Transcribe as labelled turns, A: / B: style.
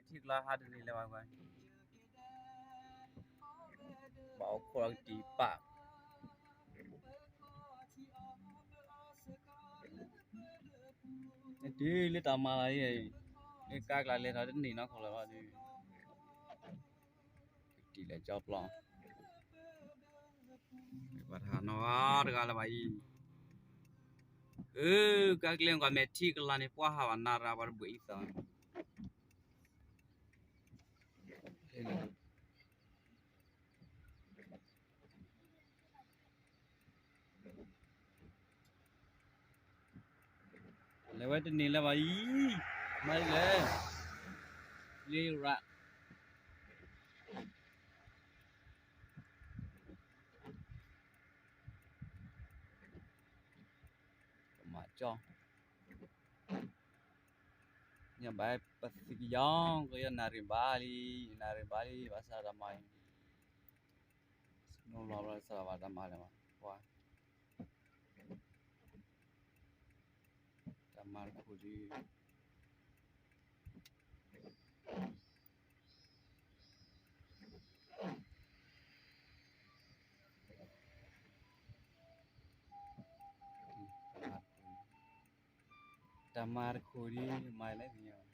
A: ठीक ला हाथ नहीं लेवा गया बाव क्वालिटी पा đi lấy tao mà lấy cái các lại lấy ra đến đi nó không là bao đi chỉ là job lo và thà nó được là vậy các liên quan mẹ ठीक là này qua hava nara bar bui sa lewat ni lah vậy mày lên đi ra mà cho nhà bài Pacific Young cái nari Bali bahasa ramai no lo bahasa ramai lah wah Tamar Khuri Tamar Khuri mai lấy nhiều